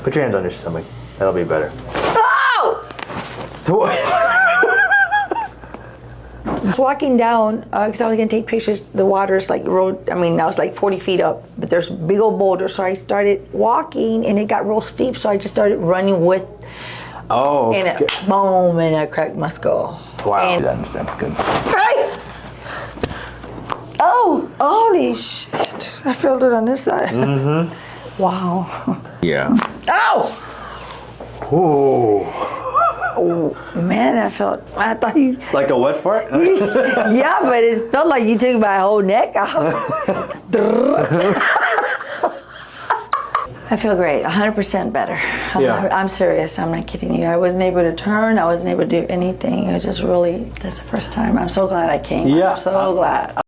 Put your hands on your stomach. That'll be better. Oh! I was walking down because I was gonna take pictures. The water's like road. I mean, I was like 40 feet up, but there's big old boulders. So I started walking, and it got real steep. So I just started running with. Oh. And it, boom, and I cracked my skull. Wow. And, I understand. Good. right. Oh, holy shit! I felt it on this side. Mm-hmm. Wow. Yeah. Ow! Ooh. Oh man, I thought you. Like a wet fart? Yeah, but it felt like you took my whole neck out. I feel great, 100% better. I'm serious, I'm not kidding you. I wasn't able to turn, I wasn't able to do anything. It was just really, this is the first time. I'm so glad I came. Yeah. I'm so glad.